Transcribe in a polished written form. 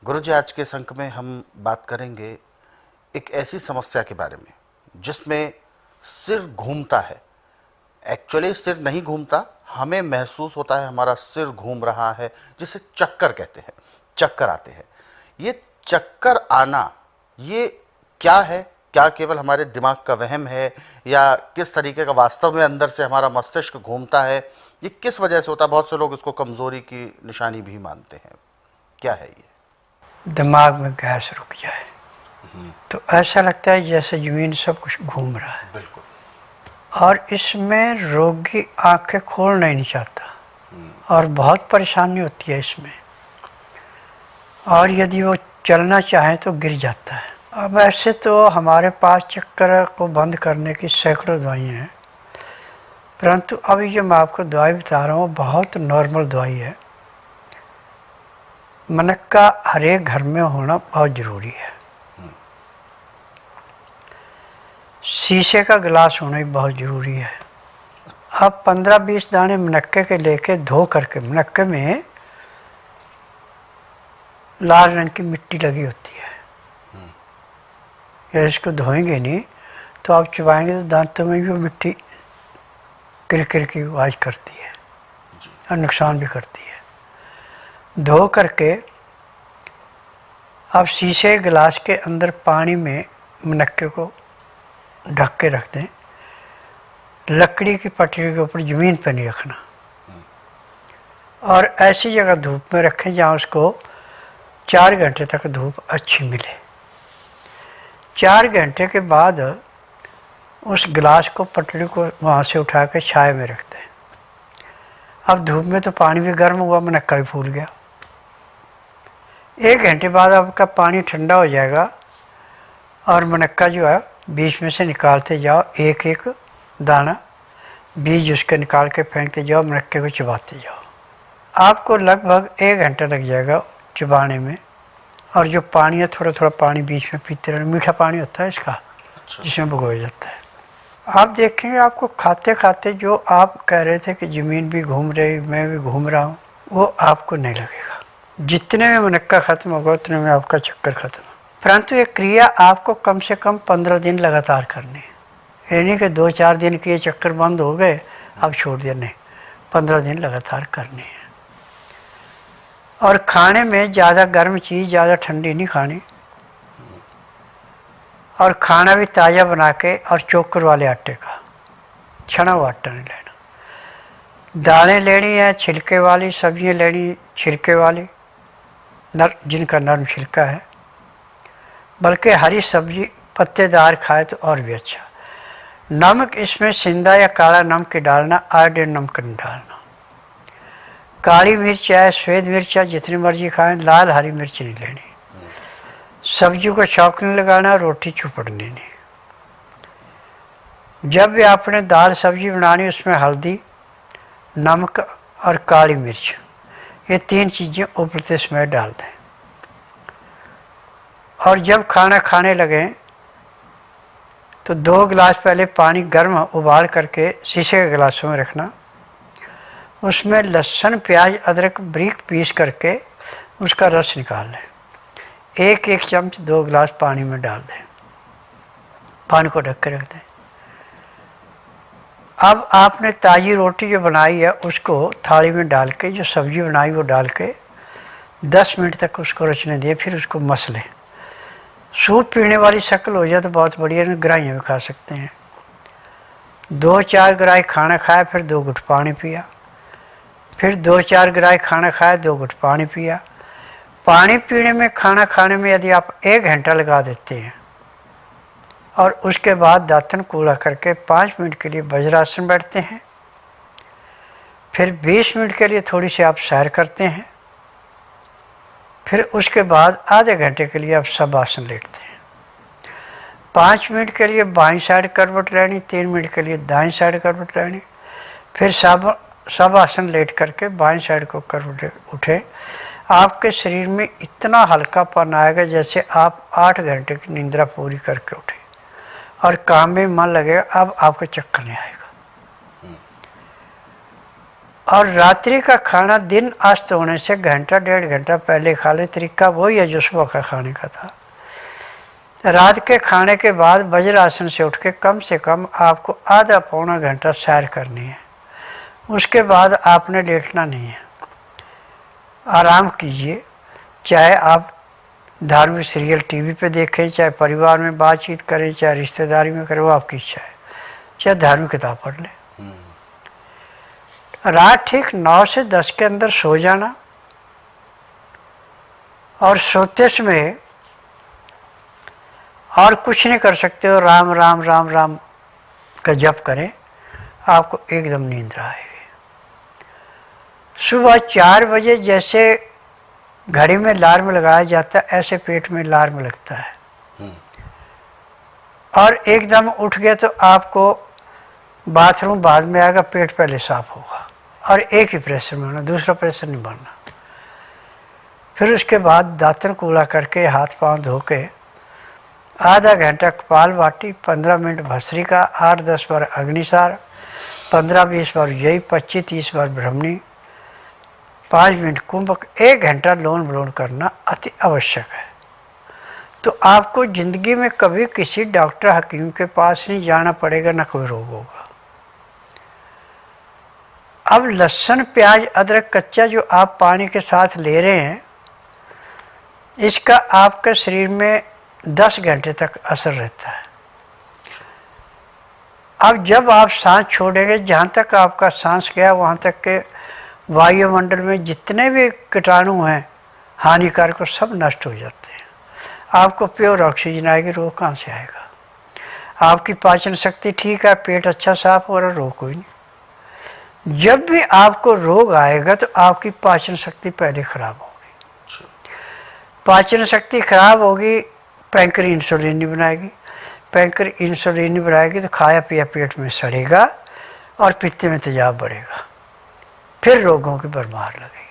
गुरुजी, आज के इस अंक में हम बात करेंगे एक ऐसी समस्या के बारे में जिसमें सिर घूमता है। एक्चुअली सिर नहीं घूमता, हमें महसूस होता है हमारा सिर घूम रहा है, जिसे चक्कर कहते हैं, चक्कर आते हैं। ये चक्कर आना, ये क्या है? क्या केवल हमारे दिमाग का वहम है या किस तरीके का वास्तव में अंदर से हमारा मस्तिष्क घूमता है? ये किस वजह से होता है? बहुत से लोग इसको कमज़ोरी की निशानी भी मानते हैं। क्या है ये? दिमाग में गैस रुक जाए तो ऐसा लगता है जैसे ज़मीन सब कुछ घूम रहा है। बिल्कुल। और इसमें रोगी आंखें खोलना ही नहीं चाहता और बहुत परेशानी होती है इसमें। और यदि वो चलना चाहे तो गिर जाता है। अब ऐसे तो हमारे पास चक्कर को बंद करने की सैकड़ों दवाइयाँ हैं, परंतु अभी जो मैं आपको दवाई बता रहा हूँ बहुत नॉर्मल दवाई है। मनक्का हर एक घर में होना बहुत ज़रूरी है। शीशे का गिलास होना भी बहुत ज़रूरी है। आप 15-20 दाने मनक्के के लेके धो करके, मनक्के में लाल रंग की मिट्टी लगी होती है, या इसको धोएंगे नहीं तो आप चबाएंगे तो दांतों में भी वो मिट्टी किरकिर की आवाज़ करती है और नुकसान भी करती है। धो करके आप शीशे गिलास के अंदर पानी में मनक्के को ढक के रख दें। लकड़ी की पटरी के ऊपर ज़मीन पर नहीं रखना और ऐसी जगह धूप में रखें जहाँ उसको 4 घंटे तक धूप अच्छी मिले। 4 घंटे के बाद उस गिलास को, पटरी को वहाँ से उठा के छाया में रख दें। अब धूप में तो पानी भी गर्म हुआ, मनक्का भी फूल गया। 1 घंटे बाद आपका पानी ठंडा हो जाएगा और मनक्का जो है बीच में से निकालते जाओ, एक एक दाना बीज उसके निकाल के फेंकते जाओ, मनक्के को चबाते जाओ। आपको लगभग 1 घंटा लग जाएगा चबाने में। और जो पानी है, थोड़ा थोड़ा पानी बीच में पीते रहना। मीठा पानी होता है इसका, जिसमें भिगोया जाता है। आप देखेंगे आपको खाते खाते जो आप कह रहे थे कि ज़मीन भी घूम रही, मैं भी घूम रहा हूँ, वो आपको नहीं लगेगा। जितने में मनक्का ख़त्म होगा उतने में आपका चक्कर ख़त्म। परंतु ये क्रिया आपको कम से कम 15 दिन लगातार करनी है। ये नहीं कि 2-4 दिन के चक्कर बंद हो गए अब छोड़ दिया, नहीं, 15 दिन लगातार करनी है। और खाने में ज़्यादा गर्म चीज़, ज़्यादा ठंडी नहीं खानी। और खाना भी ताज़ा बना के और चोकर वाले आटे का, छना हुआ आटा नहीं लेना। दालें लेनी है छिलके वाली, सब्जियां लेनी छिलके वाली, जिनका नरम छिलका है। बल्कि हरी सब्जी पत्तेदार खाए तो और भी अच्छा। नमक इसमें सिंधा या काला नमक डालना, आयोडीन नमक नहीं डालना। काली मिर्च है, सफ़ेद मिर्च है, जितनी मर्जी खाएं। लाल हरी मिर्च नहीं लेनी। सब्जी को छौंक नहीं लगाना, रोटी चुपड़नी नहीं। जब भी आपने दाल सब्जी बनानी उसमें हल्दी, नमक और काली मिर्च, ये 3 चीज़ें उबलते समय डाल दें। और जब खाना खाने लगें तो 2 गिलास पहले पानी गर्म उबाल करके शीशे के गिलासों में रखना। उसमें लहसुन, प्याज, अदरक बारीक पीस करके उसका रस निकाल लें। 1-1 चम्मच 2 गिलास पानी में डाल दें। पानी को ढक के रख दें। अब आपने ताज़ी रोटी जो बनाई है उसको थाली में डाल के, जो सब्ज़ी बनाई वो डाल के 10 मिनट तक उसको रचने दिए। फिर उसको मस लें। सूप पीने वाली शक्ल हो जाए तो बहुत बढ़िया, गराइयाँ भी खा सकते हैं। 2-4 गराई खाना खाया, फिर 2 घुट पानी पिया। फिर 2-4 गराई खाना खाया, 2 घुट पानी पिया। पानी पीने में, खाना खाने में यदि आप 1 घंटा लगा देते हैं और उसके बाद दातन कूड़ा करके 5 मिनट के लिए वज्रासन बैठते हैं, फिर 20 मिनट के लिए थोड़ी सी आप सैर करते हैं, फिर उसके बाद आधे घंटे के लिए आप सब आसन लेटते हैं। 5 मिनट के लिए बाईं साइड करवट लेनी, 3 मिनट के लिए दाईं साइड करवट लेनी, फिर सब आसन लेट करके बाईं साइड को करवट उठे। आपके शरीर में इतना हल्कापन आएगा जैसे आप 8 घंटे की निंद्रा पूरी करके उठे और काम में मन लगेगा। अब आपको चक्कर नहीं आएगा। और रात्रि का खाना दिन अस्त होने से घंटा 1.5 घंटा पहले खा ले। तरीका वही है जो सुबह का खाने का था। रात के खाने के बाद वज्रासन से उठ के कम आपको आधा पौना घंटा सैर करनी है। उसके बाद आपने लेटना नहीं है, आराम कीजिए। चाहे आप धार्मिक सीरियल टीवी पे देखें, चाहे परिवार में बातचीत करें, चाहे रिश्तेदारी में करें, वो आपकी इच्छा है। चाहे धार्मिक किताब पढ़ लें। रात ठीक 9 से 10 के अंदर सो जाना और सोते समय और कुछ नहीं कर सकते हो, राम राम राम राम का जप करें, आपको एकदम नींद आएगी। सुबह 4 बजे जैसे घड़ी में अलार्म लगाया जाता है, ऐसे पेट में अलार्म लगता है और एकदम उठ गए तो आपको बाथरूम बाद में आएगा, पेट पहले साफ होगा और एक ही प्रेशर में होना, दूसरा प्रेशर नहीं बनना। फिर उसके बाद दातन कूड़ा करके हाथ पांव धो के आधा घंटा कपाल भाती, 15 मिनट भस्त्री का, 8-10 बार अग्निसार, 15-20 बार जय, 25-30 बार ब्रह्मणी, 5 मिनट कुंभक, 1 घंटा लोन विलोन करना अति आवश्यक है। तो आपको जिंदगी में कभी किसी डॉक्टर हकीम के पास नहीं जाना पड़ेगा, ना कोई रोग होगा। अब लहसुन प्याज अदरक कच्चा जो आप पानी के साथ ले रहे हैं, इसका आपके शरीर में 10 घंटे तक असर रहता है। अब जब आप सांस छोड़ेंगे, जहाँ तक आपका सांस गया वहाँ तक के वायुमंडल में जितने भी कीटाणु हैं हानिकारक, वो सब नष्ट हो जाते हैं। आपको प्योर ऑक्सीजन आएगी, रोग कहाँ से आएगा? आपकी पाचन शक्ति ठीक है, पेट अच्छा साफ हो रहा, रोग कोई नहीं। जब भी आपको रोग आएगा तो आपकी पाचन शक्ति पहले खराब होगी। पाचन शक्ति खराब होगी, पैंक्र इंसुलिन नहीं बनाएगी, पैंक्र इंसुलिन नहीं बनाएगी तो खाया पिया पेट में सड़ेगा और पित्त में तेजाब बढ़ेगा, फिर रोगों की भरमार लगेगी।